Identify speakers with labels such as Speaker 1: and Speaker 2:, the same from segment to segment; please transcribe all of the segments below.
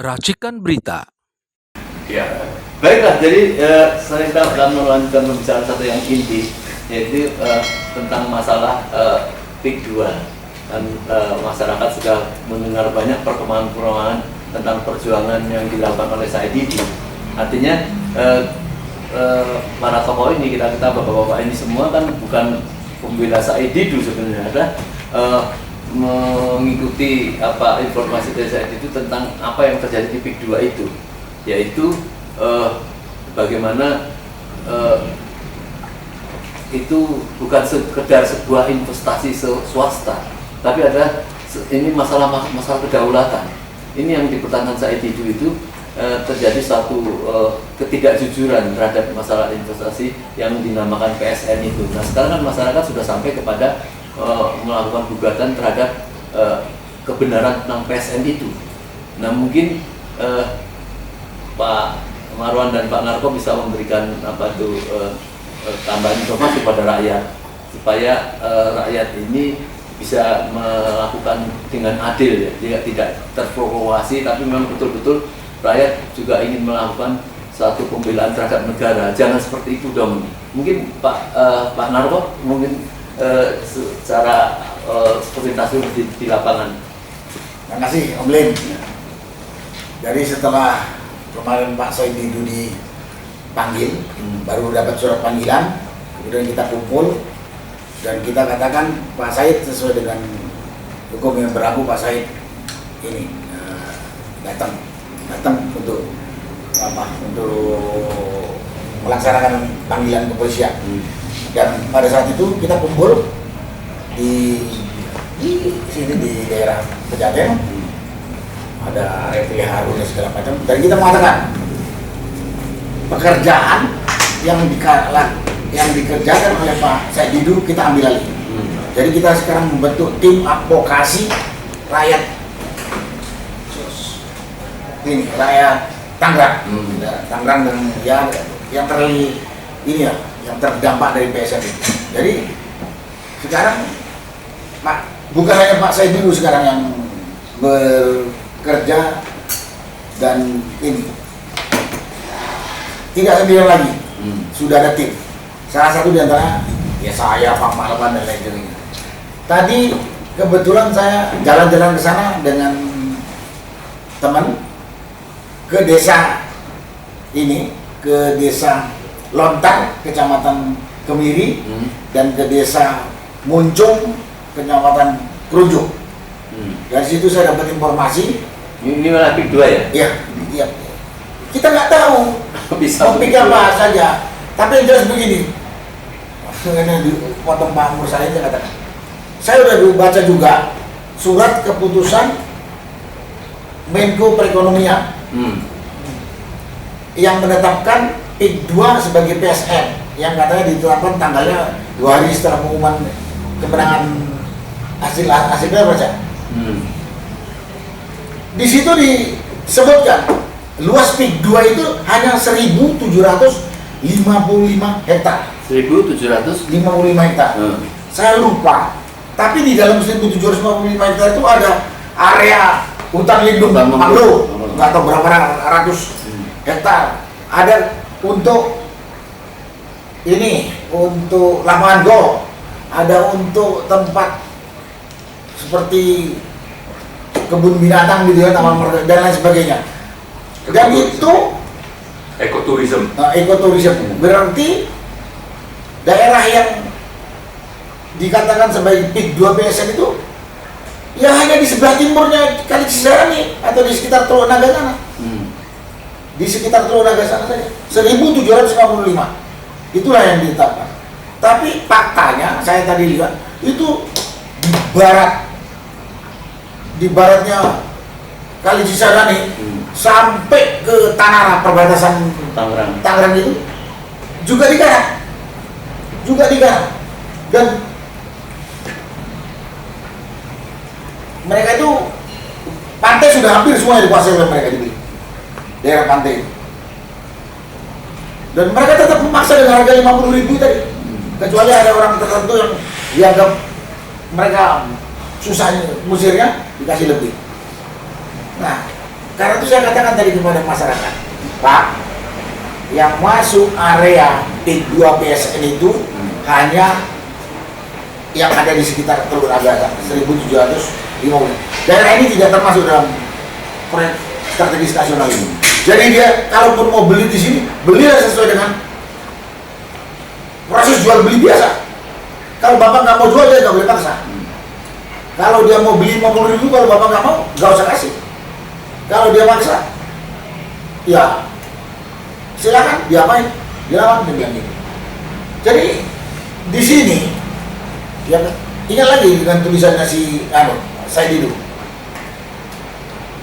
Speaker 1: Racikan Berita.
Speaker 2: Ya, baiklah. Jadi saya akan melanjutkan pembicaraan satu yang inti, yaitu tentang masalah PIK 2. Dan masyarakat sudah mendengar banyak perkembangan-perkembangan tentang perjuangan yang dilakukan oleh Said Didu. Artinya para tokoh ini, kita bapak-bapak ini semua kan bukan pembela Said Didu sebenarnya, adalah mengikuti informasi dari Said Didu tentang apa yang terjadi di PIK 2 itu, yaitu bagaimana itu bukan sekedar sebuah investasi swasta, tapi ada ini masalah kedaulatan. Ini yang dipertahankan Said Didu itu terjadi suatu ketidakjujuran terhadap masalah investasi yang dinamakan PSN itu. Nah, sekarang kan masyarakat sudah sampai kepada melakukan gugatan terhadap kebenaran tentang PSN itu. Nah, mungkin Pak Marwan dan Pak Narko bisa memberikan tambahan informasi pada rakyat, supaya rakyat ini bisa melakukan dengan adil, ya, tidak terprovokasi, tapi memang betul-betul rakyat juga ingin melakukan satu pembelaan terhadap negara. Jangan seperti itu dong. Mungkin Pak Narko mungkin secara presentasi di lapangan.
Speaker 3: Terima kasih Om Lin. Jadi setelah kemarin Pak Said Didu dipanggil, baru dapat surat panggilan, kemudian kita kumpul dan kita katakan Pak Said sesuai dengan hukum yang berlaku, Pak Said ini datang untuk melaksanakan panggilan kepolisian. Dan pada saat itu kita kumpul di sini di daerah Pejaten, ada Refli Harun dan segala macam. Dan kita mengatakan pekerjaan yang dikerjakan oleh Pak Said Didu kita ambil alih. Jadi kita sekarang membentuk tim advokasi rakyat ini, rakyat Tangerang, Tangerang dan ya yang yang terdampak dari PSN itu. Jadi sekarang bukan hanya Pak Said Didu sekarang yang bekerja dan ini tidak sendirian lagi, sudah ada tim. Salah satu di antara ya saya, Pak Marwan dan lain sebagainya. Tadi kebetulan saya jalan-jalan ke sana dengan teman ke desa ini, ke desa Lontar, Kecamatan Kemiri, dan ke desa Muncung, Kecamatan Kerujung. Dari situ saya dapat informasi.
Speaker 2: Ini malah PIK 2 ya?
Speaker 3: Iya. Kita nggak tahu mau PIK apa saja, tapi yang jelas begini. Ini dipotong Pak Amur saya katakan. Saya udah baca juga surat keputusan Menko Perekonomian yang menetapkan PIK 2 sebagai PSN, yang katanya ditetapkan tanggalnya 2 hari setelah pengumuman kemenangan hasilnya baca. Di situ disebutkan luas PIK 2 itu hanya 1.755 hektar.
Speaker 2: 1.755
Speaker 3: hektar. Saya lupa. Tapi di dalam 1.755 hektar itu ada area hutan lindung mangrove, nggak tahu berapa ratus hektar. Ada untuk lapangan golf, ada untuk tempat seperti kebun binatang gitu ya, taman marga dan lain sebagainya. Dan itu
Speaker 4: ekoturism.
Speaker 3: Ekoturism berarti daerah yang dikatakan sebagai PIK 2 PSN itu ya hanya di sebelah timurnya Kali Cisadane atau di sekitar Teluk Naga sana. Di sekitar Teluk Naga sana saja 1.755. Itulah yang ditetapkan. Tapi faktanya saya tadi lihat itu di baratnya Kali Cisadane sampai ke Tanara, perbatasan Tangerang itu juga digarap. Dan mereka itu pantai sudah hampir semuanya dikuasai oleh mereka di daerah pantai itu. Dan mereka tetap memaksa dengan harga 50.000 tadi. Kecuali ada orang tertentu yang dianggap mereka susahnya musirnya dikasih lebih. Nah, Karena itu saya katakan tadi kepada masyarakat, Pak, yang masuk area P2 PSN itu hanya yang ada di sekitar Teluk Agasa 1.750. Daerah ini tidak termasuk dalam proyek strategis nasional ini. Jadi dia kalaupun mau beli di sini, belilah sesuai dengan proses jual beli biasa. Kalau bapak nggak mau jual, dia nggak boleh paksa. Kalau dia mau beli 50.000, kalau bapak nggak mau, nggak usah kasih. Kalau dia maksa, ya silakan diapain, dilawan dengan gitu. Jadi di sini, ya ingat lagi dengan tulisannya si Saididu.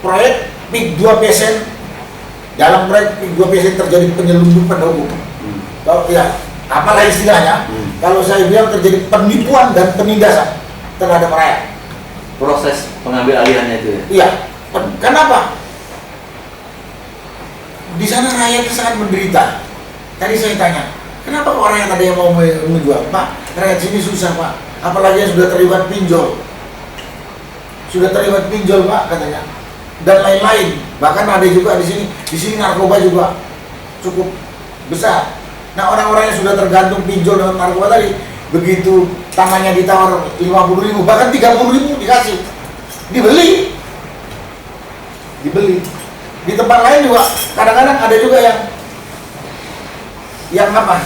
Speaker 3: Proyek PIK 2 PSN, dalam proyek PIK 2 PSN terjadi penyelundupan hukum. Kalau ya, apalah istilahnya, kalau saya bilang terjadi penipuan dan penindasan terhadap rakyat.
Speaker 2: Proses pengambil alihannya itu ya?
Speaker 3: Iya. Kenapa? Di sana rakyatnya sangat menderita. Tadi saya tanya, kenapa kok rakyat ada yang mau menjual? Pak, rakyat sini susah Pak. Apalagi yang sudah terlibat pinjol. Sudah terlibat pinjol Pak katanya. Dan lain-lain. Bahkan ada juga di sini narkoba juga cukup besar. Nah orang-orang yang sudah tergantung pinjol dengan narkoba tadi, begitu tangannya ditawar 50.000, bahkan 30.000 dikasih, dibeli. Di tempat lain juga kadang-kadang ada juga yang apa?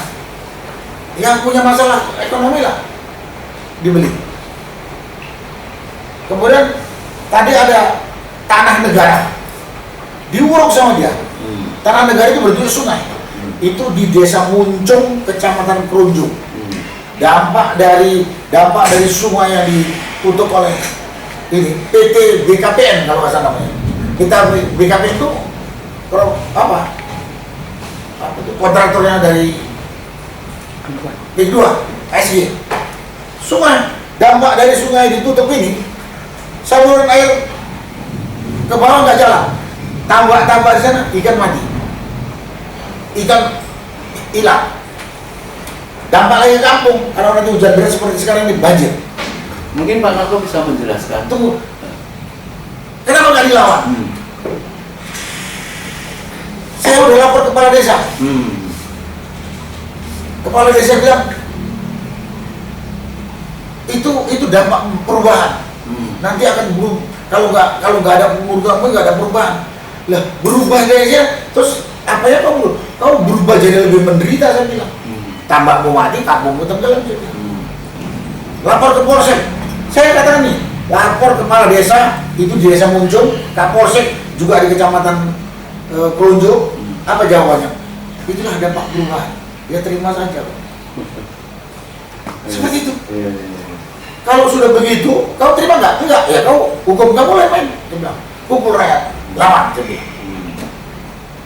Speaker 3: Yang punya masalah ekonomi lah, dibeli. Kemudian tadi ada tanah negara, diuruk sama dia. Tanah negara itu berjuluk sungai. Itu di Desa Muncung, Kecamatan Kerunjung. Dampak dari sungai yang ditutup oleh ini PT BKPN kalau nggak salah namanya. Kita BKPN itu apa itu kontraktornya dari P2 SY. Sungai, dampak dari sungai ditutup ini, saluran air ke bawah nggak jalan. Tambak di sana, ikan mati, ikan hilang. Dampak lagi ke kampung, kalau nanti hujan deras seperti sekarang ini banjir.
Speaker 2: Mungkin Pak Narko bisa menjelaskan.
Speaker 3: Tunggu, kenapa nggak dilawan? Saya udah lapor kepala desa. Kepala desa bilang itu dampak perubahan. Nanti akan berubah. Kalau nggak ada perubahan. Lah berubah kayaknya, terus apa ya kamu berubah jadi lebih menderita, saya bilang. Tambakmu mati, kampungmu tenggelam. Lapor ke Polsek. Saya katakan nih, lapor kepala desa itu di Desa Muncung, Kapolsek juga di Kecamatan Kerunjung. Apa jawabannya? Itulah dampak perubahan. Ya terima saja. Seperti itu. Kalau sudah begitu, kau terima nggak? Enggak. Ya kau hukum kamu main. Pukul rakyat, lawan.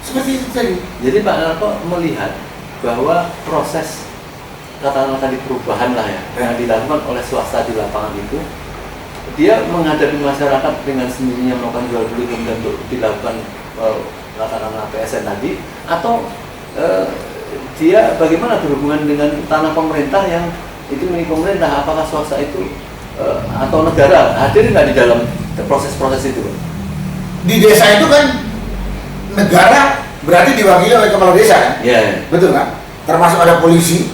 Speaker 3: Seperti itu tadi.
Speaker 2: Jadi Pak Narko melihat bahwa proses katakanlah tadi perubahan lah ya yang dilakukan oleh swasta di lapangan itu, dia menghadapi masyarakat dengan sendirinya melakukan jual beli kemudian untuk dilakukan katakanlah PSN tadi, atau dia bagaimana berhubungan dengan tanah pemerintah yang itu milik pemerintah, apakah swasta itu atau negara hadir nggak di dalam proses-proses itu?
Speaker 3: Di desa itu kan negara berarti diwakili oleh kepala desa kan?
Speaker 2: Yeah.
Speaker 3: Betul kan? Termasuk ada polisi,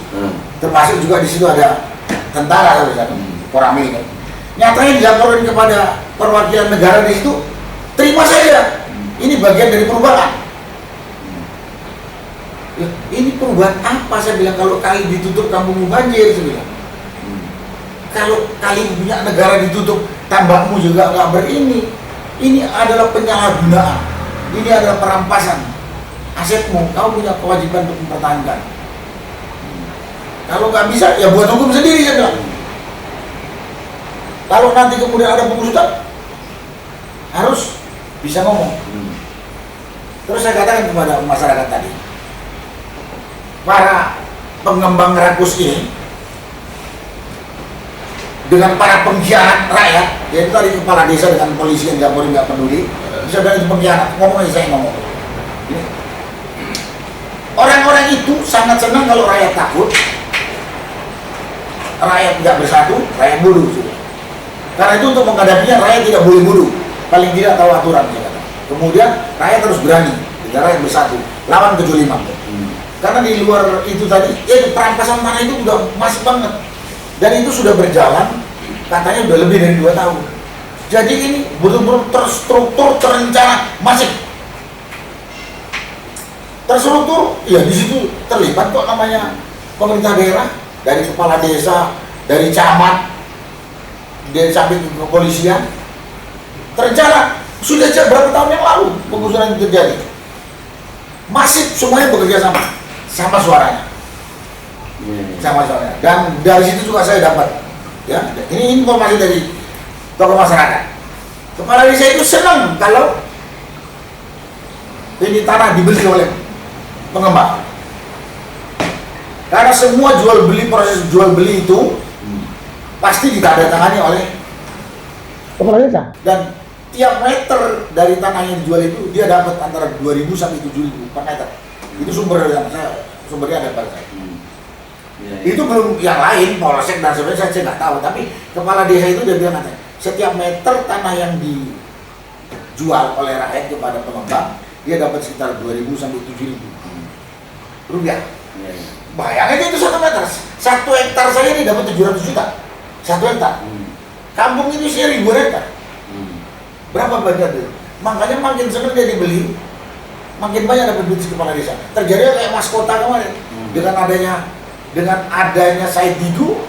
Speaker 3: termasuk juga di situ ada tentara atau Koramil kan. Nyatanya dilaporkan kepada perwakilan negara di situ, terima saja. Ini bagian dari perubahan. Ya, ini perubahan apa? Saya bilang kalau kali ditutup kampungmu banjir, saya bilang. Kalau kali punya negara ditutup, tambakmu juga nggak berini. Ini adalah penyalahgunaan. Ini adalah perampasan asetmu. Kau punya kewajiban untuk mempertahankan. Kalau nggak bisa, ya buat hukum sendiri, saya bilang. Kalau nanti kemudian ada pengusutan, harus bisa ngomong. Terus saya katakan kepada masyarakat tadi, para pengembang rakus ini dengan para pengkhianat rakyat, yaitu tadi kepala desa dengan polisi yang nggak peduli, bisa bilang itu pengkhianat. Ngomong aja, saya ngomong. Orang-orang itu sangat senang kalau rakyat takut, rakyat tidak bersatu, rakyat bodoh. Karena itu untuk menghadapinya rakyat tidak boleh bodoh, paling tidak tahu aturan. Kemudian rakyat harus berani, negara yang bersatu, lawan kejoliman. Karena di luar itu tadi, perampasan tanah itu udah masif banget. Dan itu sudah berjalan, katanya udah lebih dari 2 tahun. Jadi ini betul-betul terstruktur, terencana, masif. Terstruktur, ya di situ terlibat kok namanya pemerintah daerah, dari kepala desa, dari camat, dari sampai ke kepolisian. Terencana, sudah sejak berapa tahun yang lalu penggusuran itu terjadi. Masif, semuanya bekerja sama suaranya. Sama suaranya. Dan dari situ juga saya dapat, ya, ini informasi dari tokoh masyarakat. Kepala desa itu senang kalau ini tanah dibeli oleh pengembang. Karena semua proses jual beli itu pasti ditandatangani oleh kepala desa. Dan tiap meter dari tanah yang dijual itu dia dapat antara 2.000 sampai 7.000 per meter. Itu sumbernya ada pada saya. Itu belum yang lain, polsek dan sebagainya saya nggak tahu. Tapi kepala desa itu dia bilang katanya, setiap meter tanah yang dijual oleh rakyat kepada pengembang dia dapat sekitar 2.000 sampai 7.000 rupiah. Bayangin itu 1 meter, 1 hektar saja ini dapat 700 juta. 1 hektar. Kampung itu sih ribuan hektar. Berapa banyak itu? Makanya makin senang dia dibeli, makin banyak dapat duit kepala desa. Terjadi kayak Mas Kota kemarin. Dengan adanya Said Didu,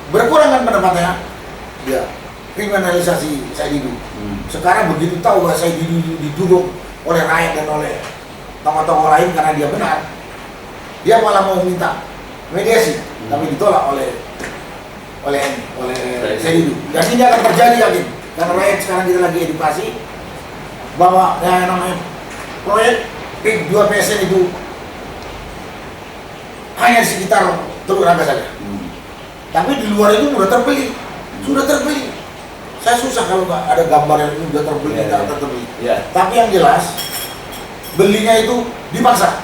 Speaker 3: berkurang kan pendapatannya. Ya, kriminalisasi Said Didu. Sekarang begitu tahu bahwa Said Didu didukung oleh rakyat dan oleh tokoh-tokoh lain karena dia benar, dia malah mau minta mediasi, tapi ditolak oleh Said Didu. Dan ini akan terjadi yakin, karena rakyat sekarang kita lagi edukasi bahwa yang namanya proyek PIK 2 PSN itu hanya di sekitar Teluk Naga saja. Tapi di luar itu sudah terbeli. Saya susah kalau nggak ada gambar yang itu sudah terbeli, terbeli. Tapi yang jelas belinya itu dipaksa.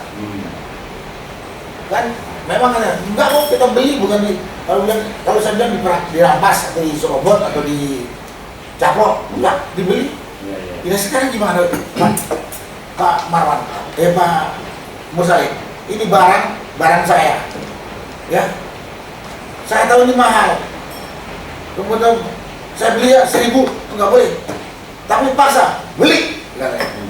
Speaker 3: Kan memang enggak mau kita beli, bukan kalau saya bilang dirampas atau diserobot atau dicaplok, enggak dibeli. Ya sekarang gimana Pak Marwan, Pak Musalim, ini barang saya, ya, saya tahu ini mahal, kemudian saya beli 1.000, enggak boleh, tapi paksa beli,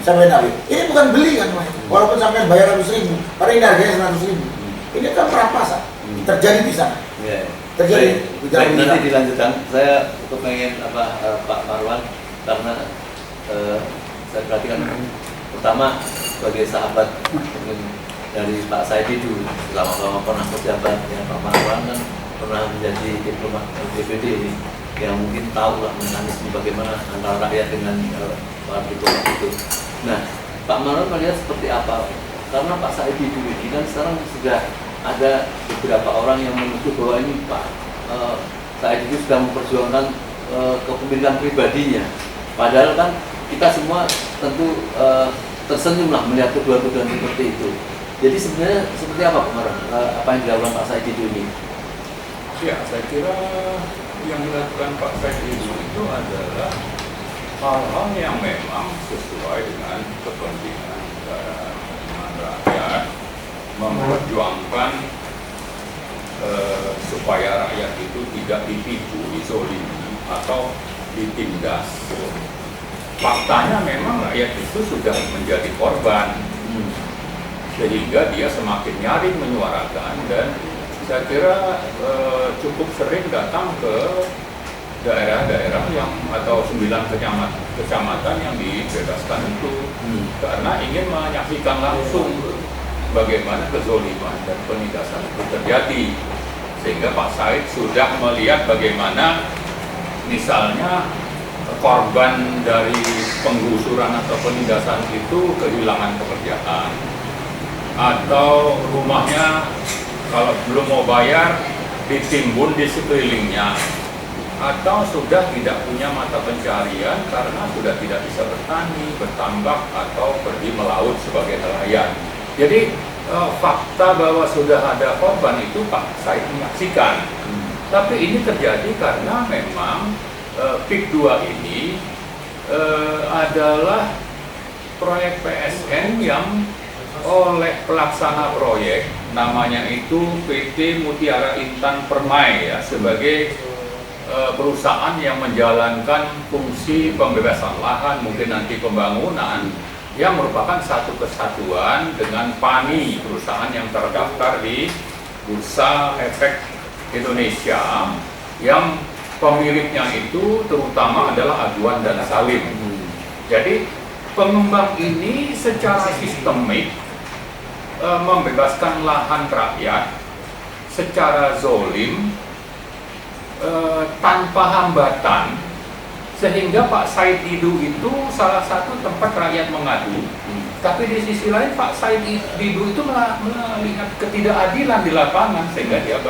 Speaker 3: sampai nabi. Ini bukan beli kan, walaupun sampai bayar 100.000, padahal ini harganya 100.000. Ini kan perampasan, terjadi di sana. Terjadi.
Speaker 2: Nanti dilanjutkan. Saya pengen Pak Marwan, karena saya perhatikan pertama sebagai sahabat dari Pak Said Didu, lama-lama pernah pejabat, ya, Pak Marwan kan pernah menjadi diplomat DPD ini, yang mungkin tahu lah mekanisme bagaimana antara rakyat dengan para diplomat itu. Nah, Pak Marwan melihat seperti apa? Karena Pak Said Didu ini kan sekarang sudah ada beberapa orang yang menuduh bahwa ini Pak Said Didu sudah memperjuangkan kepemilikan pribadinya. Padahal kan kita semua tentu tersenyum lah melihat tuduhan-tuduhan seperti itu. Jadi sebenarnya seperti apa kemarin apa yang dilakukan Pak Said Didu ini?
Speaker 4: Ya, saya kira yang dilakukan Pak Said Didu itu adalah hal-hal yang memang sesuai dengan kepentingan negara, dengan rakyat, memperjuangkan supaya rakyat itu tidak ditipu, dizolimi atau ditindas. Faktanya memang rakyat itu sudah menjadi korban, sehingga dia semakin nyaring menyuarakan, dan saya kira cukup sering datang ke daerah-daerah yang atau 9 kecamatan yang dibebaskan itu, karena ingin menyaksikan langsung bagaimana kezoliman dan penindasan itu terjadi. Sehingga Pak Said sudah melihat bagaimana misalnya korban dari penggusuran atau penindasan itu kehilangan pekerjaan, atau rumahnya kalau belum mau bayar ditimbun di sekelilingnya, atau sudah tidak punya mata pencarian karena sudah tidak bisa bertani, bertambak, atau pergi melaut sebagai nelayan. Jadi fakta bahwa sudah ada korban itu Pak Said menyaksikan. Tapi ini terjadi karena memang PIK 2 ini adalah proyek PSN yang oleh pelaksana proyek, namanya itu PT Mutiara Intan Permai ya, sebagai perusahaan yang menjalankan fungsi pembebasan lahan, mungkin nanti pembangunan, yang merupakan satu kesatuan dengan PANI, perusahaan yang terdaftar di Bursa Efek Indonesia, yang pemiliknya itu terutama adalah Aduan dan Salim. Jadi pengembang ini secara sistemik membebaskan lahan rakyat secara zolim, tanpa hambatan, sehingga Pak Said Didu itu salah satu tempat rakyat mengadu. Tapi di sisi lain Pak Said Didu itu melihat ketidakadilan di lapangan, sehingga dia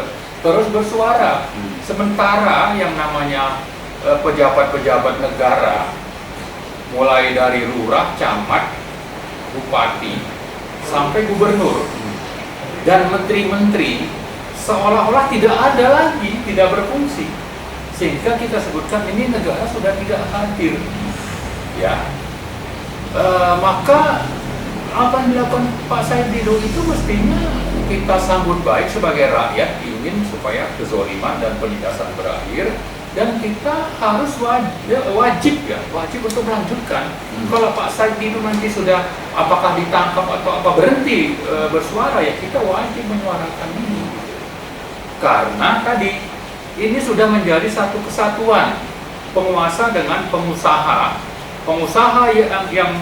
Speaker 4: terus bersuara. Sementara yang namanya pejabat-pejabat negara, mulai dari lurah, camat, bupati, sampai gubernur dan menteri-menteri, seolah-olah tidak ada lagi, tidak berfungsi, sehingga kita sebutkan ini negara sudah tidak hadir, ya. Maka apa yang dilakukan Pak Said Didu itu mestinya kita sambut baik sebagai rakyat, ingin supaya kezoliman dan penindasan berakhir, dan kita harus wajib untuk melanjutkan. Kalau Pak Said Didu nanti sudah apakah ditangkap atau apa berhenti bersuara, ya kita wajib menyuarakan ini. Karena tadi ini sudah menjadi satu kesatuan, penguasa dengan pengusaha. Pengusaha yang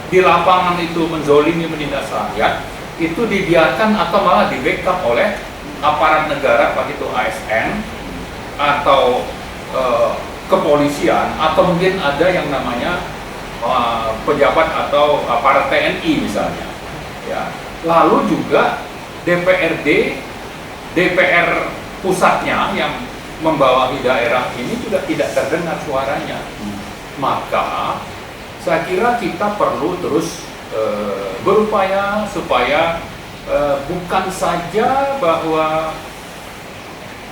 Speaker 4: di lapangan itu menzolimi, menindas rakyat, itu dibiarkan atau malah di backup oleh aparat negara, baik itu ASN atau kepolisian, atau mungkin ada yang namanya pejabat atau aparat TNI misalnya, ya. Lalu juga DPR pusatnya yang membawahi daerah ini juga tidak terdengar suaranya. Maka saya kira kita perlu terus berupaya supaya bukan saja bahwa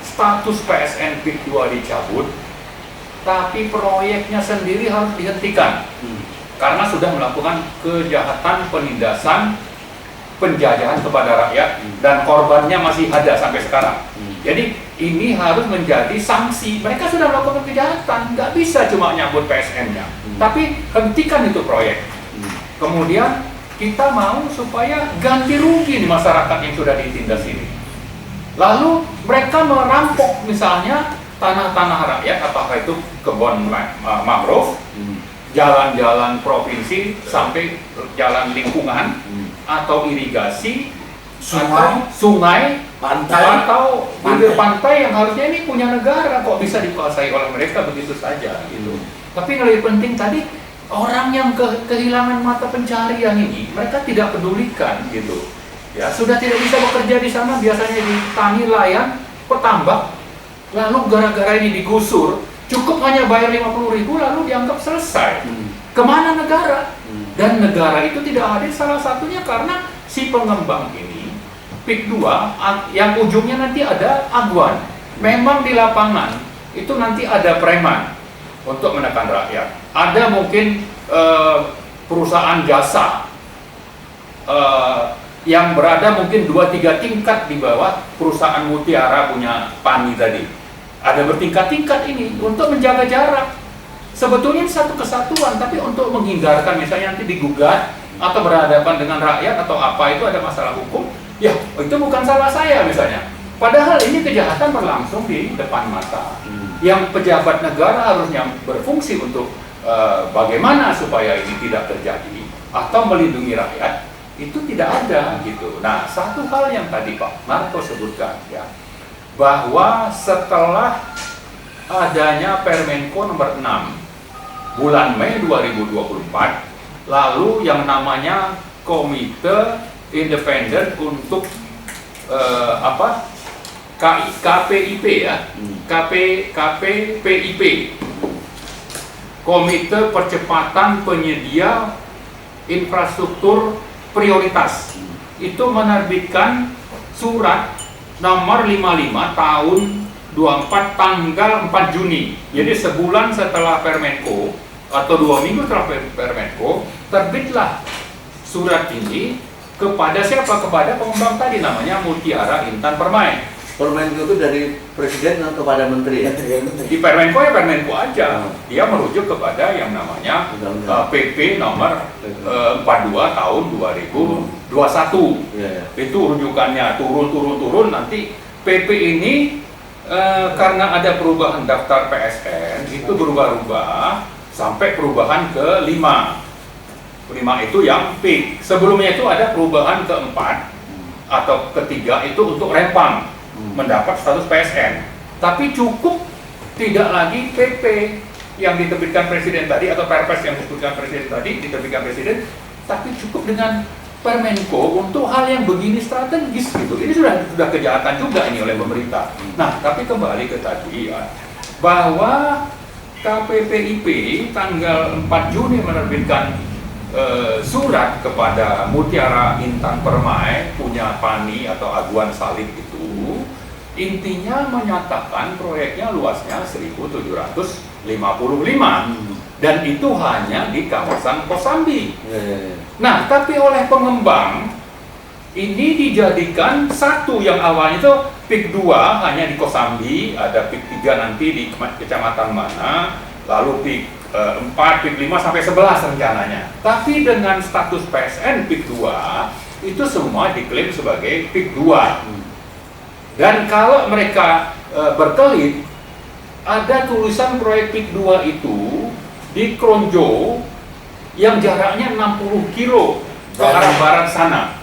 Speaker 4: status PSN PIK 2 dicabut, tapi proyeknya sendiri harus dihentikan karena sudah melakukan kejahatan penindasan, penjajahan kepada rakyat, dan korbannya masih ada sampai sekarang. Jadi ini harus menjadi sanksi. Mereka sudah melakukan kejahatan, nggak bisa cuma nyabut PSN-nya, tapi hentikan itu proyek. Kemudian kita mau supaya ganti rugi di masyarakat yang sudah ditindas ini. Lalu mereka merampok misalnya tanah-tanah rakyat, apakah itu kebun mangrove, jalan-jalan provinsi sampai jalan lingkungan, atau irigasi, sungai, pantai, atau bibir pantai yang harusnya ini punya negara, kok bisa dikuasai oleh mereka begitu saja gitu. Tapi yang lebih penting tadi, orang yang kehilangan mata pencarian ini mereka tidak pedulikan gitu. Ya, sudah tidak bisa bekerja di sana, biasanya di tani, layan, petambak. Lalu gara-gara ini digusur, cukup hanya bayar 50.000 lalu dianggap selesai. Kemana negara? Dan negara itu tidak hadir salah satunya karena si pengembang ini, PIK 2, yang ujungnya nanti ada aguan. Memang di lapangan itu nanti ada preman untuk menekan rakyat. Ada mungkin perusahaan jasa yang berada mungkin 2-3 tingkat di bawah perusahaan Mutiara punya PANI tadi. Ada bertingkat-tingkat ini untuk menjaga jarak. Sebetulnya satu kesatuan, tapi untuk menghindarkan misalnya nanti digugat atau berhadapan dengan rakyat atau apa, itu ada masalah hukum, ya itu bukan salah saya misalnya. Padahal ini kejahatan berlangsung di depan mata. Yang pejabat negara harusnya berfungsi untuk bagaimana supaya ini tidak terjadi atau melindungi rakyat, itu tidak ada gitu. Nah, satu hal yang tadi Pak Marco sebutkan, ya, bahwa setelah adanya Permenko nomor 6 bulan Mei 2024, lalu yang namanya Komite Independen untuk KPIP ya, KPIP, Komite Percepatan Penyedia Infrastruktur Prioritas, itu menerbitkan surat nomor 55 tahun 24 tanggal 4 Juni. Jadi sebulan setelah Permenko atau 2 minggu setelah Permenko, terbitlah surat ini kepada siapa? Kepada pengembang tadi, namanya Mutiara Intan Permai.
Speaker 2: Permenko itu dari presiden kepada menteri ya?
Speaker 4: Di Permenko ya Permenko aja. Dia merujuk kepada yang namanya PP nomor 42 tahun 2021. Itu rujukannya, turun nanti PP ini karena ada perubahan daftar PSN itu berubah-ubah sampai perubahan ke 5 itu yang peak. Sebelumnya itu ada perubahan keempat atau ketiga itu untuk Rempang mendapat status PSN. Tapi cukup tidak lagi PP yang diterbitkan presiden tadi atau Perpres yang disebutkan presiden tadi diterbitkan presiden, tapi cukup dengan Permenko untuk hal yang begini strategis gitu. Ini sudah kejahatan juga ini oleh pemerintah. Nah, tapi kembali ke tadi ya, bahwa KPPIP tanggal 4 Juni menerbitkan surat kepada Mutiara Intan Permai punya Pani atau Aguan Salib itu, intinya menyatakan proyeknya luasnya 1.755 dan itu hanya di kawasan Kosambi. Nah, tapi oleh pengembang ini dijadikan satu yang awalnya itu PIK 2 hanya di Kosambi, ada PIK 3 nanti di kecamatan mana, lalu PIK 4, PIK 5 sampai 11 rencananya. Tapi dengan status PSN PIK 2 itu semua diklaim sebagai PIK 2. Dan kalau mereka berkelit, ada tulisan proyek PIK 2 itu di Kronjo yang jaraknya 60 kilo ke arah barat sana.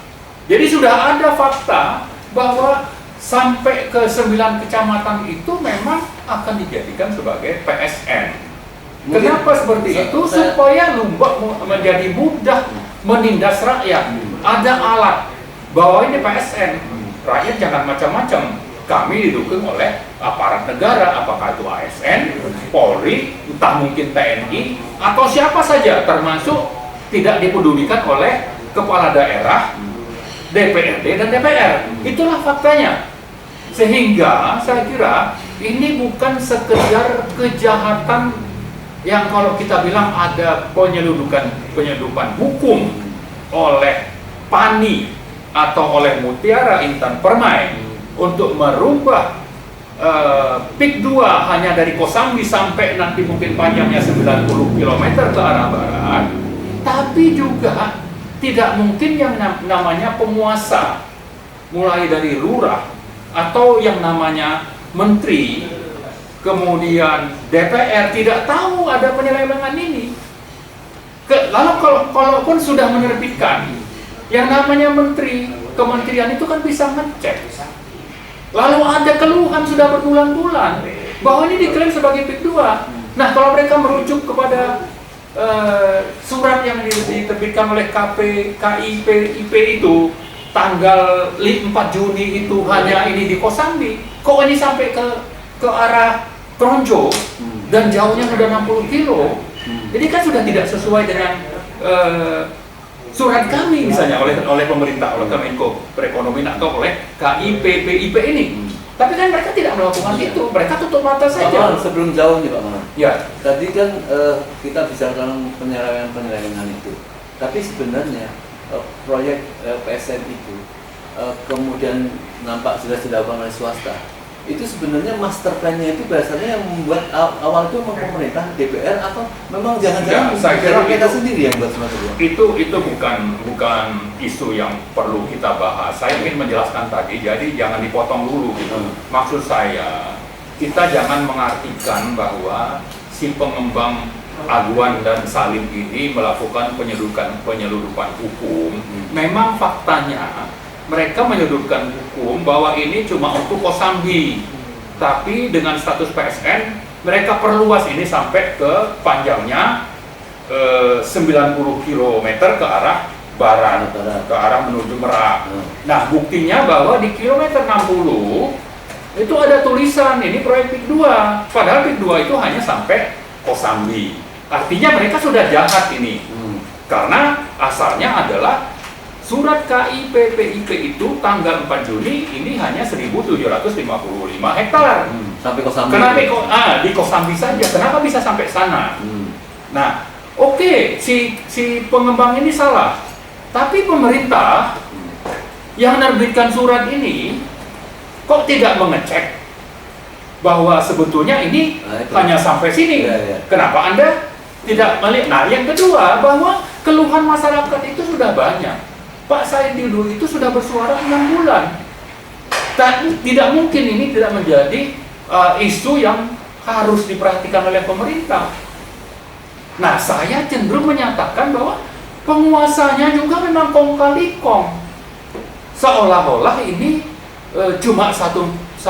Speaker 4: Jadi sudah ada fakta bahwa sampai ke 9 kecamatan itu memang akan dijadikan sebagai PSN. Kenapa seperti itu? Supaya Lumbak menjadi mudah menindas rakyat. Ada alat bahwa ini PSN. Rakyat jangan macam-macam. Kami didukung oleh aparat negara, apakah itu ASN, Polri, entah mungkin TNI, atau siapa saja, termasuk tidak dipedulikan oleh kepala daerah, DPRD dan DPR. Itulah faktanya. Sehingga saya kira ini bukan sekedar kejahatan yang kalau kita bilang ada penyeludupan hukum oleh Pani atau oleh Mutiara Intan Permai untuk merubah PIK 2 hanya dari Kosambi sampai nanti mungkin panjangnya 90 km ke arah barat, tapi juga tidak mungkin yang namanya penguasa mulai dari lurah atau yang namanya menteri, kemudian DPR tidak tahu ada penyelewengan ini. Lalu kalaupun sudah menerbitkan, yang namanya menteri, kementerian itu kan bisa ngecek. Lalu ada keluhan sudah berbulan-bulan bahwa ini diklaim sebagai PIK 2. Nah, kalau mereka merujuk kepada surat yang diterbitkan oleh KIPIP itu tanggal 4 Juni itu hanya ini di Kosambi, kok ini sampai ke arah Kronjo dan jauhnya sudah 60 kilo. Jadi kan sudah tidak sesuai dengan surat kami misalnya oleh pemerintah, oleh Kemenko Perekonomian atau oleh KIPPIP ini. Tapi kan mereka tidak melakukan itu, mereka tutup mata saja.
Speaker 2: Sebelum jauh nih Pak Maman.
Speaker 4: Ya.
Speaker 2: Tadi kan kita bicara tentang penyelewengan itu. Tapi sebenarnya proyek PSN itu kemudian nampak sudah dilakukan oleh swasta. Itu sebenarnya master plan-nya itu biasanya yang membuat awal itu memang pemerintah, DPR atau memang jangan-jangan
Speaker 4: saya kira
Speaker 2: kita sendiri yang buat semacam
Speaker 4: itu bukan isu yang perlu kita bahas. Saya ingin menjelaskan tadi, jadi jangan dipotong dulu gitu. Maksud saya, kita jangan mengartikan bahwa si pengembang Aguan dan Salim ini melakukan penyeludupan hukum. Memang faktanya mereka menyodorkan hukum bahwa ini cuma untuk Kosambi, tapi dengan status PSN mereka perluas ini sampai ke panjangnya 90 km ke arah barat, ke arah menuju Merak. Nah, buktinya bahwa di kilometer 60 itu ada tulisan ini proyek PIK 2, padahal PIK 2 itu hanya sampai Kosambi. Artinya mereka sudah jahat ini, karena asalnya adalah surat KIPPIP itu tanggal 4 Juni ini hanya 1.755 hektar.
Speaker 2: Sampai Kosambi.
Speaker 4: Kenapa di Kosambi saja? Kenapa bisa sampai sana? Nah, oke, si pengembang ini salah. Tapi pemerintah yang menerbitkan surat ini kok tidak mengecek bahwa sebetulnya ini hanya sampai sini. Kenapa Anda tidak melihat? Nah, yang kedua, bahwa keluhan masyarakat itu sudah banyak. Pak Said Didu itu sudah bersuara 6 bulan. Tidak mungkin ini tidak menjadi isu yang harus diperhatikan oleh pemerintah. Nah, saya cenderung menyatakan bahwa penguasanya juga memang kong-kali-kong. Seolah-olah ini cuma 1.755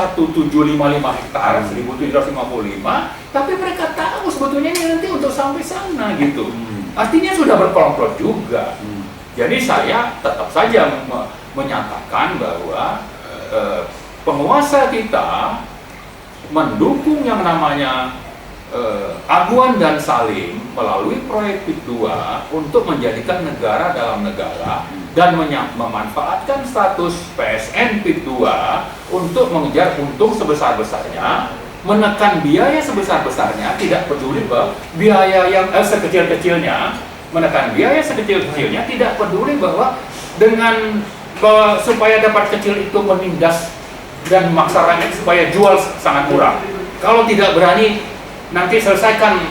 Speaker 4: hektar, 1.755, tapi mereka tahu sebetulnya ini nanti untuk sampai sana gitu. Artinya sudah berkelomplot juga. Jadi saya tetap saja menyatakan bahwa penguasa kita mendukung yang namanya Aguan dan Salim melalui proyek PIK 2 untuk menjadikan negara dalam negara dan memanfaatkan status PSN PIK 2 untuk mengejar untung sebesar-besarnya, menekan biaya sebesar-besarnya, tidak peduli bahwa biaya yang sekecil-kecilnya, menekan biaya sekecil-kecilnya, tidak peduli bahwa dengan supaya dapat kecil itu menindas dan memaksa rakyat supaya jual sangat murah. Kalau tidak berani nanti selesaikan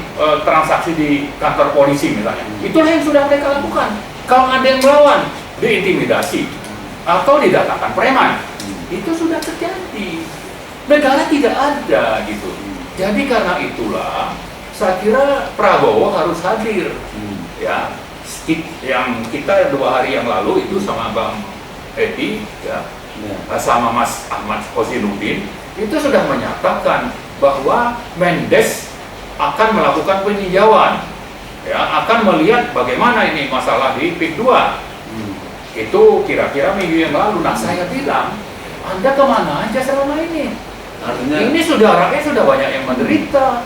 Speaker 4: transaksi di kantor polisi misalnya. Itulah yang sudah mereka lakukan. Kalau ada yang melawan, diintimidasi atau didatangkan preman, itu sudah terjadi. Negara tidak ada gitu. Jadi karena itulah saya kira Prabowo harus hadir. Ya, yang kita 2 hari yang lalu itu sama Bang Edi, ya, sama Mas Ahmad Hosinuddin itu sudah menyatakan bahwa Mendes akan melakukan peninjauan, ya, akan melihat bagaimana ini masalah di PIK 2. Itu kira-kira minggu yang lalu. Nah, saya bilang, Anda kemana aja selama ini? Artinya ini rakyat sudah banyak yang menderita.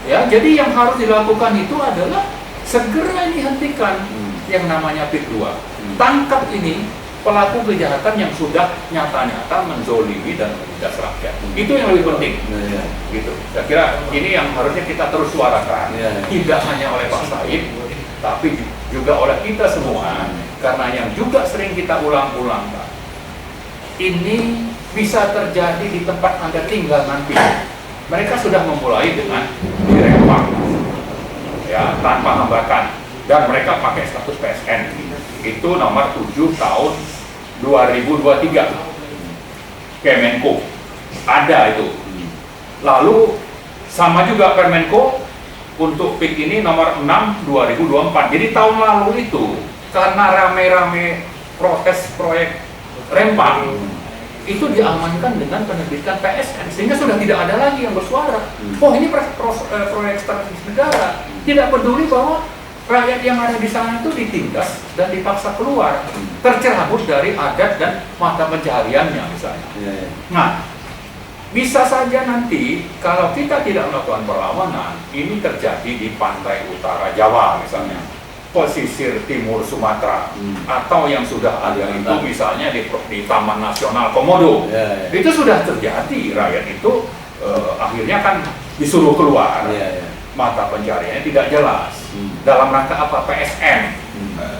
Speaker 4: Ya, jadi yang harus dilakukan itu adalah segera dihentikan yang namanya PIK 2. Tangkap ini pelaku kejahatan yang sudah nyata-nyata menzolimi dan menindas rakyat. Itu yang lebih penting. Gitu. Saya kira ini yang harusnya kita terus suarakan. Tidak hanya oleh Pak Said, tapi juga oleh kita semua. Karena yang juga sering kita ulang-ulangkan, ini bisa terjadi di tempat Anda tinggal nanti. Mereka sudah memulai dengan dirempang, ya, tanpa hambatan, dan mereka pakai status PSN. Itu nomor 7 tahun 2023 Kemenko ada itu. Lalu sama juga Permenko untuk PIK ini nomor 6 2024. Jadi tahun lalu itu karena rame-rame protes proyek rempang itu diamankan dengan penerbitan PSN, sehingga sudah tidak ada lagi yang bersuara. Oh, ini proyek strategis negara. Tidak peduli bahwa rakyat yang ada di sana itu ditindas dan dipaksa keluar, tercerabut dari adat dan mata pencahariannya misalnya. Nah, bisa saja nanti kalau kita tidak melakukan perlawanan, ini terjadi di pantai utara Jawa misalnya, pesisir timur Sumatera, atau yang sudah ada itu misalnya di Taman Nasional Komodo. Itu sudah terjadi, rakyat itu akhirnya kan disuruh keluar. Mata pencariannya tidak jelas. Dalam rangka apa? PSN.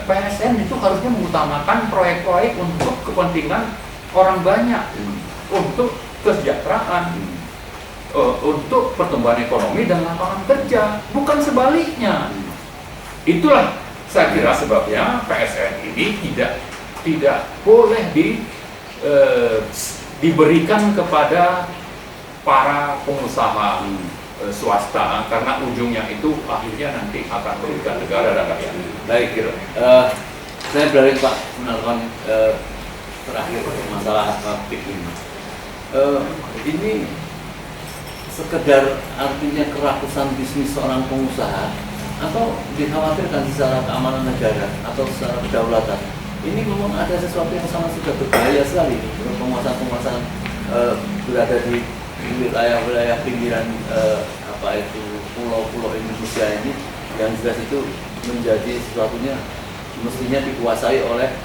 Speaker 4: PSN itu harusnya mengutamakan proyek-proyek untuk kepentingan orang banyak, untuk kesejahteraan, untuk pertumbuhan ekonomi dan lapangan kerja, bukan sebaliknya. Itulah saya kira sebabnya PSN ini tidak boleh diberikan kepada para pengusaha swasta, karena ujungnya itu akhirnya nanti akan merugikan negara dan rakyat.
Speaker 2: Baik, saya beralih Pak menelpon terakhir masalah PIK ini. Ini sekedar artinya kerakusan bisnis seorang pengusaha atau dikhawatirkan secara keamanan negara atau secara kedaulatan? Ini memang ada sesuatu yang sangat sudah berbahaya sekali. Penguasa-penguasa berada di wilayah-wilayah pinggiran pulau-pulau Indonesia ini, yang jelas itu menjadi sesuatunya mestinya dikuasai oleh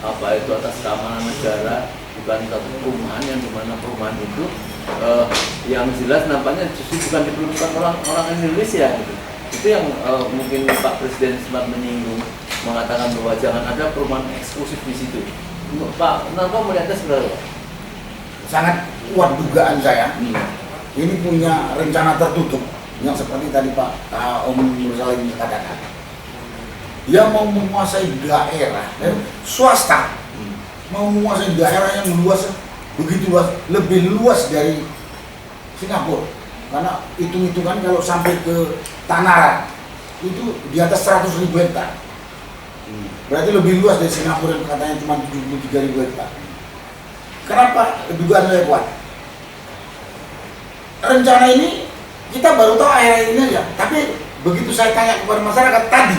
Speaker 2: atas keamanan negara, bukan satu perumahan yang dimana perumahan itu yang jelas nampaknya justru bukan diperlukan orang Indonesia gitu. Itu yang mungkin Pak Presiden sempat menyinggung mengatakan bahwa jangan ada perumahan eksklusif di situ. Pak Narto melihatnya sebenarnya
Speaker 3: Sangat kuat dugaan saya.
Speaker 2: Hmm.
Speaker 3: Ini punya rencana tertutup yang seperti tadi Pak Om Nursalim katakan. Dia mau menguasai daerah swasta, mau menguasai daerah yang luas, begitu luas, lebih luas dari Singapura. Karena hitung-hitungan kalau sampai ke Tanaran itu di atas 100.000 hektar. Berarti lebih luas dari Singapura yang katanya cuma 73.000 hektar. Kenapa dugaan saya kuat? Rencana ini kita baru tahu akhir-akhir ini aja. Tapi begitu saya tanya kepada masyarakat tadi,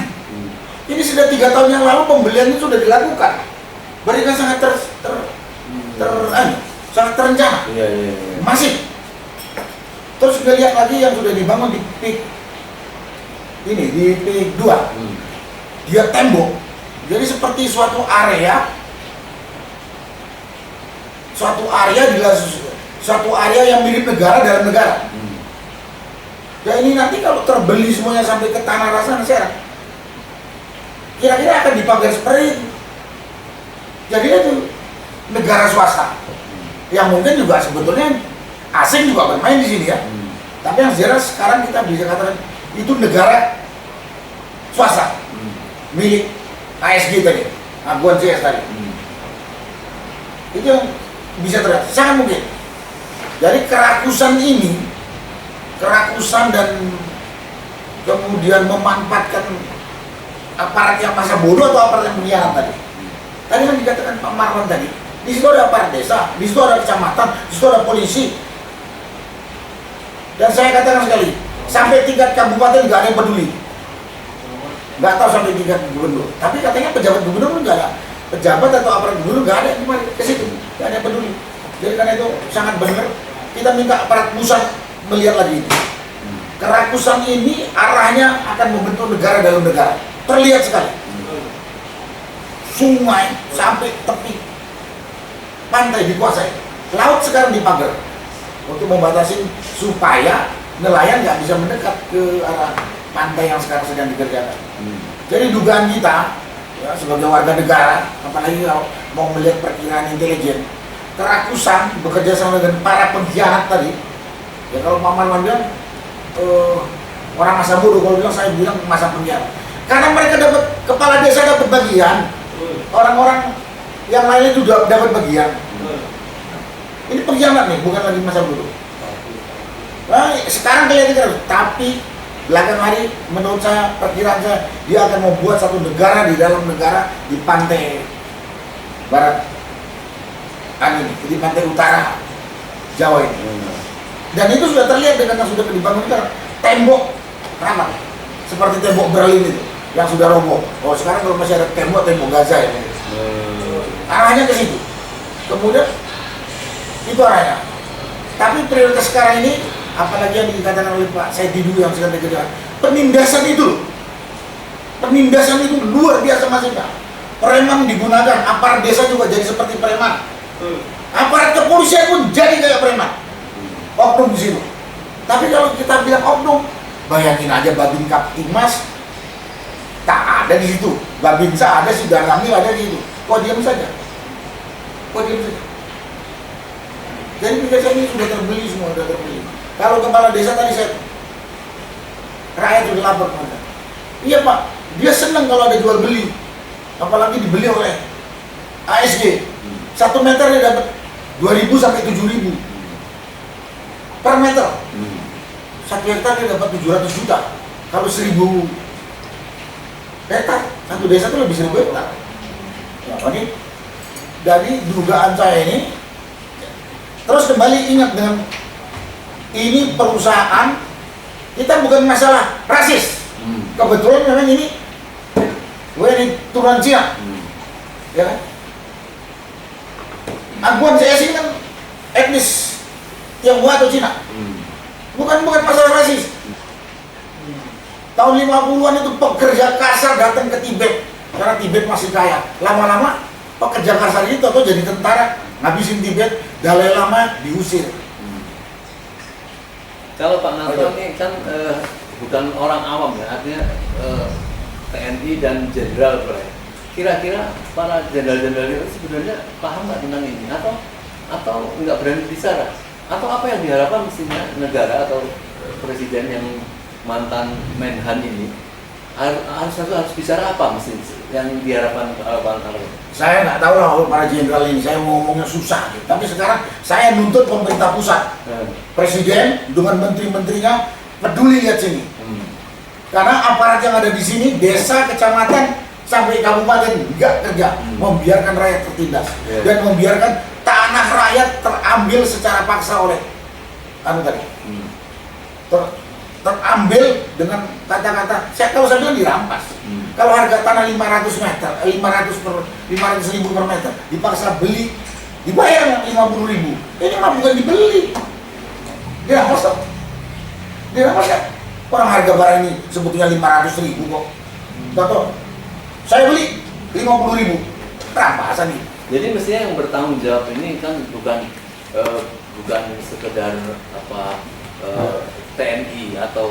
Speaker 3: ini sudah 3 tahun yang lalu pembelian itu sudah dilakukan. Berarti kan sangat sangat terencana.
Speaker 2: Iya.
Speaker 3: Masih. Terus kita lihat lagi yang sudah dibangun di PIK ini, di PIK 2. Dia tembok. Jadi seperti suatu area yang mirip negara dalam negara. Ya ini nanti kalau terbeli semuanya sampai ke tanah rasa Serang, kira-kira akan dipagar seperti itu. Jadi itu negara swasta yang mungkin juga sebetulnya asing juga bermain di sini ya. Tapi yang jelas sekarang kita bisa katakan itu negara swasta milik ASG tadi, Aguan CS tadi. Itu yang bisa terlihat, sangat mungkin. Jadi kerakusan dan kemudian memanfaatkan aparat yang masa bodoh atau aparat yang pengkhianat tadi. Tadi kan dikatakan Pak Marwan tadi, di situ ada aparat desa, di situ ada kecamatan, di situ ada polisi. Dan saya katakan sekali, sampai tingkat kabupaten nggak ada yang peduli. Nggak tahu sampai tingkat gubernur. Tapi katanya pejabat gubernur nggak ada. Pejabat atau aparat gubernur nggak ada yang kemarin ke situ, nggak ada yang peduli. Jadi karena itu sangat benar. Kita minta aparat pusat melihat lagi ini. Kerakusan ini arahnya akan membentuk negara dalam negara. Terlihat sekali. Sungai sampai tepi pantai dikuasai. Laut sekarang dipagar untuk membatasi supaya nelayan nggak bisa mendekat ke arah pantai yang sekarang sedang dikerjakan. Jadi dugaan kita ya, sebagai warga negara, apalagi kalau mau melihat perkiraan intelijen, kerakusan bekerja sama dengan para pengkhianat tadi. Ya kalau Pak Marwan bilang orang masa bodoh, kalau bilang saya bilang masa pengkhianat. Karena mereka dapat kepala desa dapat bagian, orang-orang yang lainnya juga dapat bagian. Ini pengkhianat nih, bukan lagi masa bodoh. Nah, sekarang kelihatan terus, tapi belakang hari menurut saya, perkiraan saya, dia akan membuat satu negara di dalam negara di pantai barat, di pantai utara Jawa ini. Dan itu sudah terlihat dengan yang sudah dibangun sekarang. Tembok ramah, seperti tembok Berlin itu yang sudah roboh. Oh sekarang kalau masih ada tembok Gaza ya. Arahnya ke situ. Kemudian itu arahnya. Tapi prioritas sekarang ini, apalagi yang dikatakan oleh Pak Said Didu yang sedang dikerjakan, penindasan itu luar biasa masifnya. Preman digunakan, aparat desa juga jadi seperti preman. Aparat kepolisian pun jadi kayak preman. Oknum di situ. Tapi kalau kita bilang oknum, bayangin aja Babin Kaptimas tak ada di situ. Babinsa ada, Sidang Ramil ada di situ. Kok diam saja? Jadi desa ini sudah terbeli semua, sudah terbeli. Kalau kepala desa tadi saya, rakyat sudah lapor kepada. Iya Pak, dia senang kalau ada jual beli, apalagi dibeli oleh ASG. 1 meter dia dapat 2.000 sampai 7.000 per meter. 1 hektar dia dapat 700 juta. Kalau 1.000 hektar, satu desa itu lebih 1.000 hektar. Ya, ini dari dugaan saya ini. Terus kembali ingat dengan ini perusahaan, kita bukan masalah rasis. Kebetulan memang ini turunan Cina, ya kan? Aguan CS ini kan etnis Tionghoa atau Cina, bukan masalah rasis. Tahun 50-an itu pekerja kasar datang ke Tibet karena Tibet masih kaya. Lama-lama pekerja kasar itu atau jadi tentara, ngabisin Tibet, Dalai Lama diusir.
Speaker 2: Kalau Pak Narto ini kan bukan orang awam ya, artinya TNI dan jenderal, kira-kira para jenderal-jenderal itu sebenarnya paham nggak tentang ini atau nggak berani bicara, atau apa yang diharapkan mestinya negara atau presiden yang mantan Menhan ini harus bicara apa mesti yang diharapkan
Speaker 3: Saya nggak tahu lah para jenderal ini, saya ngomongnya susah gitu. Tapi sekarang saya nuntut pemerintah pusat, presiden dengan menteri-menterinya peduli lihat sini. Karena aparat yang ada di sini, desa, kecamatan, sampai kabupaten nggak kerja, membiarkan rakyat tertindas dan membiarkan tanah rakyat terambil secara paksa oleh terambil dengan kata-kata, kalau saya bilang dirampas. Kalau harga tanah 500 ribu per meter, dipaksa beli, dibayar 50.000. Ini mah bukan dibeli, dirampas kok. Dirampas kan? Orang harga barang ini sebetulnya 500.000 kok. Tahu? Saya beli 50.000, rampasan ini.
Speaker 2: Jadi mestinya yang bertanggung jawab ini kan bukan sekedar TNI atau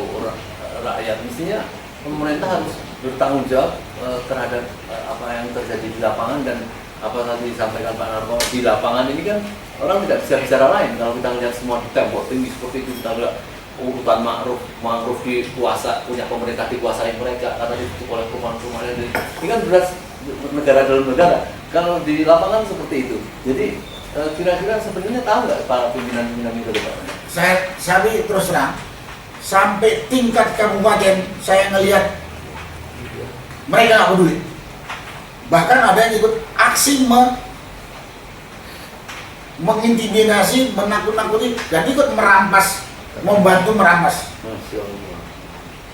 Speaker 2: rakyat, mestinya pemerintah harus bertanggung jawab terhadap apa yang terjadi di lapangan. Dan apa tadi disampaikan Pak Narto, di lapangan ini kan orang tidak bisa bicara lain. Kalau kita lihat semua di tembok tinggi seperti itu, kita lihat hutan mangrove dikuasai, punya pemerintah dikuasai mereka karena ditutup oleh perumahan-perumahan. Ini kan beras negara dalam negara. Kalau di lapangan seperti itu, jadi kira-kira sebenarnya tahu nggak para pimpinan-pimpinan itu Pak?
Speaker 3: Saya terus terang, sampai tingkat kabupaten saya ngelihat mereka nggak peduli. Bahkan ada yang ikut aksi mengintimidasi, menakut-nakuti, dan ikut merampas, membantu merampas.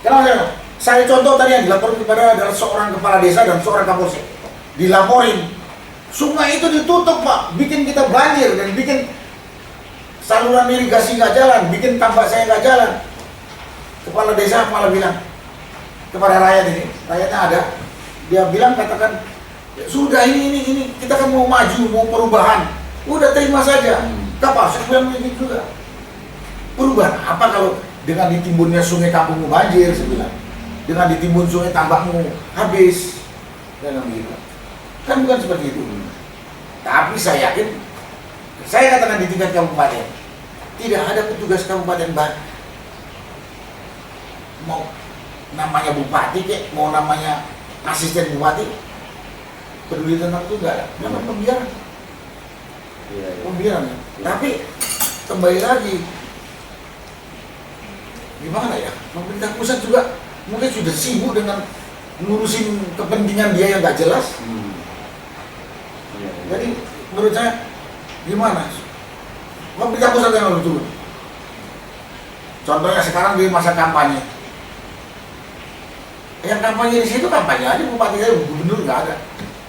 Speaker 3: Kenapa? Saya contoh tadi yang dilaporkan kepada adalah seorang kepala desa dan seorang kapolsek. Dilaporin, sungai itu ditutup Pak, bikin kita banjir dan bikin saluran irigasi nggak jalan, bikin tambak saya nggak jalan. Kepala desa malah bilang kepada rakyat ini, rakyatnya ada, dia bilang katakan, sudah ini kita kan mau maju, mau perubahan, udah terima saja. Kapolsek bilang begitu juga. Perubahan apa kalau dengan ditimbunnya sungai kampungmu banjir, saya bilang. Dengan ditimbun sungai tambakmu habis, dan begitu. Kan bukan seperti itu. Tapi saya yakin, saya katakan di tingkat kabupaten, tidak ada petugas kabupaten mau namanya bupati kek, mau namanya asisten bupati, peduli tentang itu enggak ada. Memang pembiaran. Pembiaran. Tapi kembali lagi, gimana ya? Pemerintah pusat juga mungkin sudah sibuk dengan ngurusin kepentingan dia yang nggak jelas. Jadi menurut saya gimana? Pemerintah pusat yang harus turun. Contohnya sekarang di masa kampanye, yang kampanye di situ kampanye aja, bupati saya, gubernur nggak ada.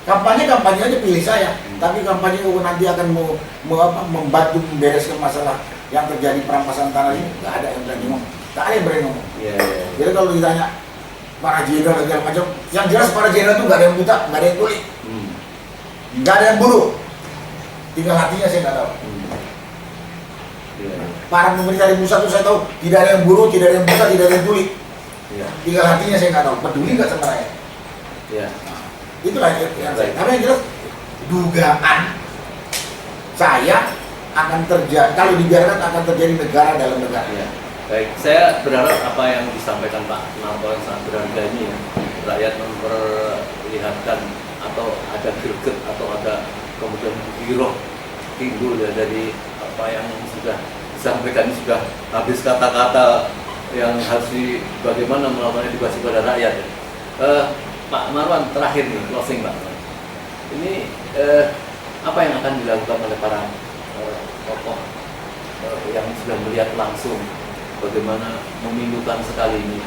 Speaker 3: Kampanye aja pilih saya, tapi kampanye nanti akan membantu membereskan masalah yang terjadi perampasan tanah ini, nggak ada yang berani ngomong. Tak ada yang berani ngomong. Jadi kalau ditanya para jenderal segala macam, yang jelas para jenderal itu nggak ada yang buta, nggak ada yang tuli, nggak ada yang buruk. Tinggal hatinya saya nggak tahu. Para pemerintah di pusat itu saya tahu tidak ada yang buruk, tidak ada yang buta, tidak ada yang tuli. Tinggal hatinya saya nggak tahu, peduli nggak sama rakyat. Nah, itulah yang saya. Tapi yang jelas dugaan saya akan terjadi, kalau dibiarkan akan terjadi negara dalam negara.
Speaker 2: Baik, saya berharap apa yang disampaikan Pak Narto yang sangat berharga ini, rakyat memperlihatkan atau ada greget atau ada kemudian giroh timbul dari apa yang sudah disampaikan, sudah habis kata-kata yang harus bagaimana melakukan edukasi pada rakyat. Pak Marwan, terakhir nih, closing Pak. Ini apa yang akan dilakukan oleh para tokoh yang sudah melihat langsung bagaimana memilukan sekali ini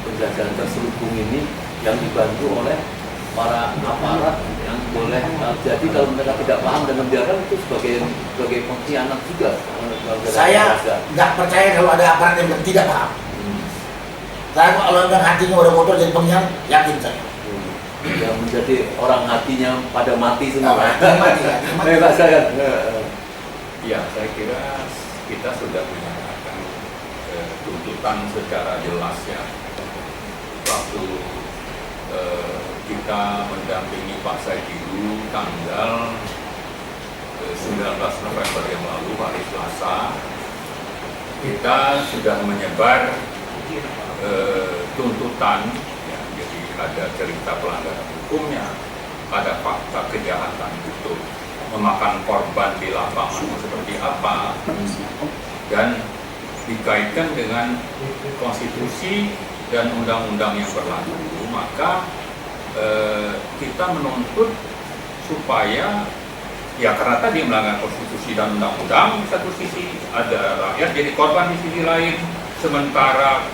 Speaker 2: penjajahan terselubung ini yang dibantu oleh para aparat yang boleh jadi kalau mereka tidak paham dan membiarkan itu sebagai pengkhianat juga.
Speaker 3: Saya nggak percaya kalau ada aparat yang tidak paham. Saya kalau yang hatinya udah kotor jadi pengkhianat, yakin saya.
Speaker 2: Yang menjadi orang hatinya pada mati semua.
Speaker 3: Mati.
Speaker 2: Pak saya.
Speaker 4: Ya, saya kira kita sudah menyatakan tuntutan secara jelas ya. Waktu kita mendampingi Pak Saidilu tanggal 19 November yang lalu, hari Selasa. Kita sudah menyebar tuntutan, ya, jadi ada cerita pelanggaran hukumnya, ada fakta kejahatan itu memakan korban di lapangan seperti apa, dan dikaitkan dengan konstitusi dan undang-undang yang berlaku. Maka kita menuntut supaya, ya karena tadi melanggar konstitusi dan undang-undang, di satu sisi ada rakyat jadi korban, di sisi lain sementara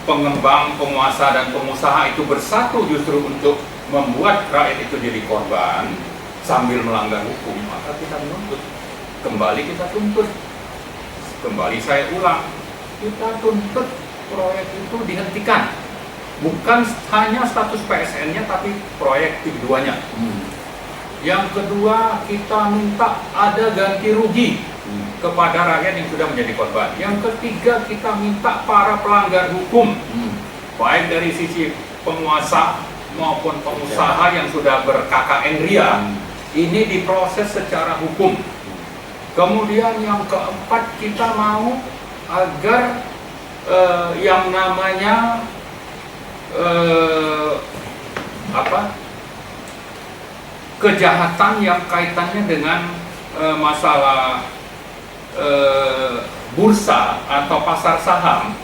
Speaker 4: pengembang, penguasa dan pengusaha itu bersatu justru untuk membuat rakyat itu jadi korban sambil melanggar hukum. Maka kita menuntut, kita tuntut kembali, saya ulang, kita tuntut proyek itu dihentikan, bukan hanya status PSN-nya tapi proyek keduanya. Yang kedua, kita minta ada ganti rugi kepada rakyat yang sudah menjadi korban. Yang ketiga, kita minta para pelanggar hukum, baik dari sisi penguasa maupun pengusaha yang sudah ber-KKN RIA, ini diproses secara hukum. Kemudian yang keempat, kita mau agar yang namanya kejahatan yang kaitannya dengan masalah bursa atau pasar saham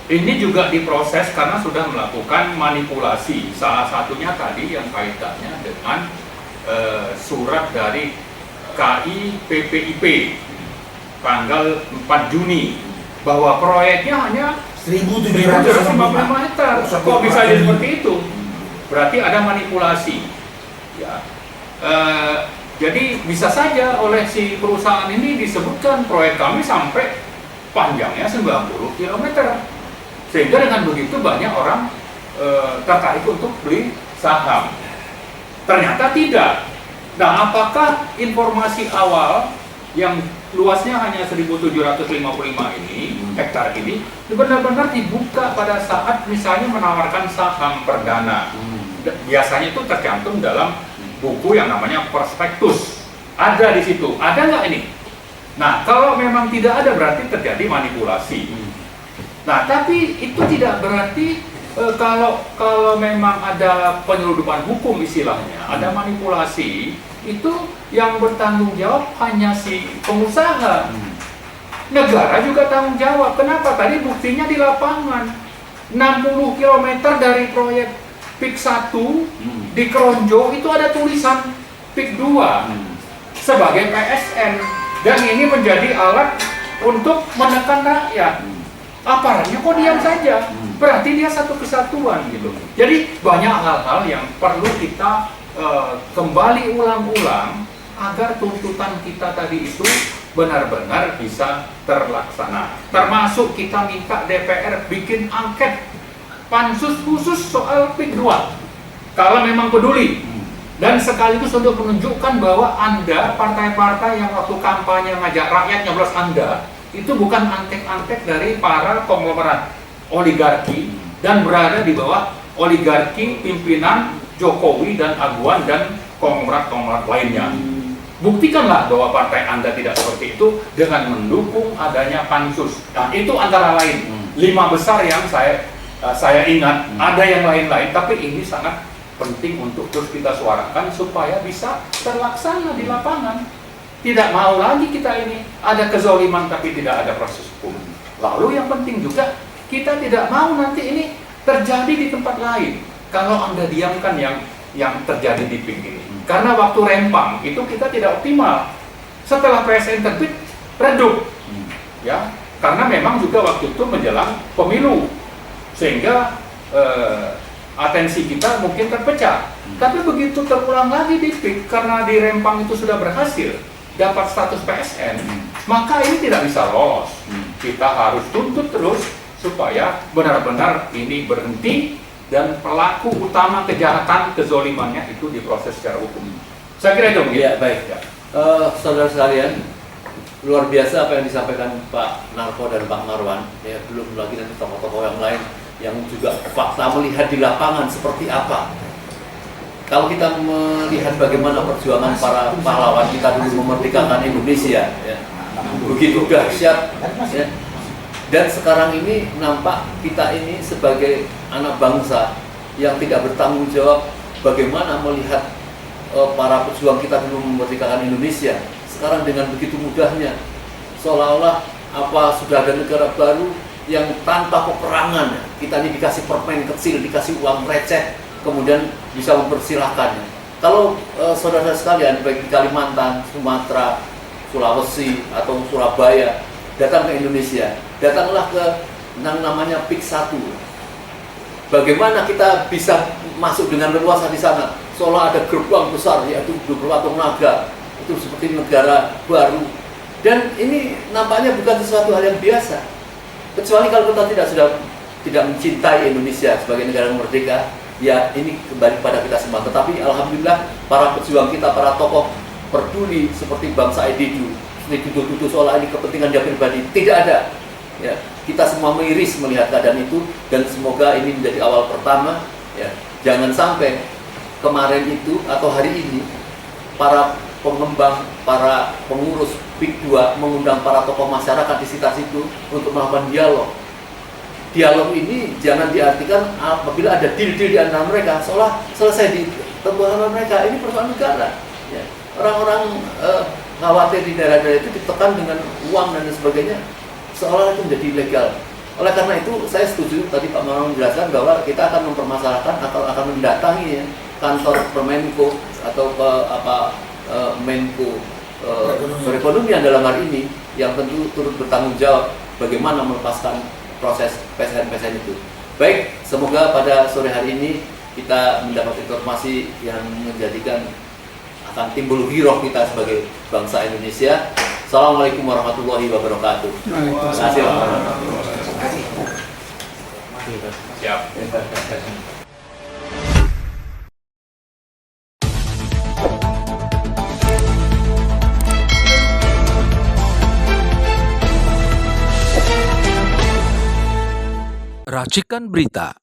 Speaker 4: ini juga diproses karena sudah melakukan manipulasi. Salah satunya tadi yang kaitannya dengan surat dari KI PPIP tanggal 4 Juni bahwa proyeknya hanya 1.755 meter. Kok bisa jadi seperti itu? Berarti ada manipulasi. Ya. Jadi bisa saja oleh si perusahaan ini disebutkan proyek kami sampai panjangnya 90 km. Sehingga dengan begitu banyak orang tertarik untuk beli saham. Ternyata tidak. Nah, apakah informasi awal yang luasnya hanya 1.755 ini, hektar ini, benar-benar dibuka pada saat misalnya menawarkan saham perdana? Biasanya itu tercantum dalam buku yang namanya prospektus. Ada di situ. Ada nggak ini? Nah, kalau memang tidak ada berarti terjadi manipulasi. Nah, tapi itu tidak berarti kalau memang ada penyeludupan hukum istilahnya, ada manipulasi, itu yang bertanggung jawab hanya si pengusaha. Negara juga tanggung jawab. Kenapa? Tadi buktinya di lapangan. 60 km dari proyek PIK 1 di Kronjo itu ada tulisan PIK 2 sebagai PSN, dan ini menjadi alat untuk menekan rakyat. Aparatnya kok diam saja? Berarti dia satu kesatuan gitu. Jadi banyak hal-hal yang perlu kita kembali ulang-ulang agar tuntutan kita tadi itu benar-benar bisa terlaksana. Termasuk kita minta DPR bikin angket pansus khusus soal PIK 2 kalau memang peduli, dan sekaligus untuk menunjukkan bahwa Anda partai-partai yang waktu kampanye ngajak rakyat nyoblos Anda itu bukan antek-antek dari para konglomerat oligarki dan berada di bawah oligarki pimpinan Jokowi dan Aguan dan konglomerat-konglomerat lainnya. Buktikanlah bahwa partai Anda tidak seperti itu dengan mendukung adanya pansus. Nah, itu antara lain 5 besar yang saya ingat. Ada yang lain-lain, tapi ini sangat penting untuk terus kita suarakan supaya bisa terlaksana di lapangan. Tidak mau lagi kita ini ada kezaliman tapi tidak ada proses hukum. Lalu yang penting juga, kita tidak mau nanti ini terjadi di tempat lain. Kalau Anda diamkan yang terjadi di PIK ini. Karena waktu rempang itu kita tidak optimal. Setelah PSN terbit, redup. Ya, karena memang juga waktu itu menjelang pemilu. Sehingga atensi kita mungkin terpecah. Tapi begitu terulang lagi di PIK, karena di rempang itu sudah berhasil dapat status PSN, maka ini tidak bisa lolos. Kita harus tuntut terus supaya benar-benar ini berhenti dan pelaku utama kejahatan kezolimannya itu diproses secara hukum. Saya kira itu mungkin.
Speaker 2: Ya, baik. Ya. Saudara sekalian, luar biasa apa yang disampaikan Pak Narko dan Pak Marwan. Ya, belum lagi nanti tokoh-tokoh yang lain yang juga fakta melihat di lapangan seperti apa. Kalau kita melihat bagaimana perjuangan para pahlawan kita dulu memerdekakan Indonesia, ya, begitu dahsyat, ya, dan sekarang ini nampak kita ini sebagai anak bangsa yang tidak bertanggung jawab bagaimana melihat para pejuang kita dulu memerdekakan Indonesia. Sekarang dengan begitu mudahnya, seolah-olah apa sudah ada negara baru yang tanpa peperangan, kita ini dikasih permen kecil, dikasih uang receh, kemudian bisa mempersilahkannya. Kalau saudara sekalian baik di Kalimantan, Sumatera, Sulawesi atau Surabaya datang ke Indonesia, datanglah ke yang namanya PIK 1. Bagaimana kita bisa masuk dengan leluasa di sana? Seolah ada gerbang besar, yaitu Berwatung Naga, itu seperti negara baru. Dan ini nampaknya bukan sesuatu hal yang biasa. Kecuali kalau kita tidak mencintai Indonesia sebagai negara merdeka, ya ini kembali pada kita semua. Tetapi alhamdulillah para pejuang kita, para tokoh peduli seperti Bang Said Didu, dituduh-tuduh seolah ini kepentingan dia pribadi, tidak ada. Ya, kita semua miris melihat keadaan itu, dan semoga ini menjadi awal pertama. Ya, jangan sampai kemarin itu atau hari ini para pengembang, para pengurus PIK 2 mengundang para tokoh masyarakat di sekitar situ untuk melakukan dialog. Dialog ini jangan diartikan apabila ada deal-deal di antara mereka seolah selesai di persoalan mereka. Ini persoalan negara. Ya. Orang-orang khawatir di daerah-daerah itu ditekan dengan uang dan sebagainya, seolah itu menjadi ilegal. Oleh karena itu saya setuju tadi Pak Marwan menjelaskan bahwa kita akan mempermasalahkan atau akan mendatangi, ya, kantor Permenko atau Menko perekonomian dalam hari ini, yang tentu turut bertanggung jawab bagaimana melepaskan proses PSN itu. Baik, semoga pada sore hari ini kita mendapat informasi yang menjadikan akan timbul giroh kita sebagai bangsa Indonesia. Assalamualaikum warahmatullahi wabarakatuh. Terima kasih.
Speaker 4: Siap.
Speaker 1: Racikan Berita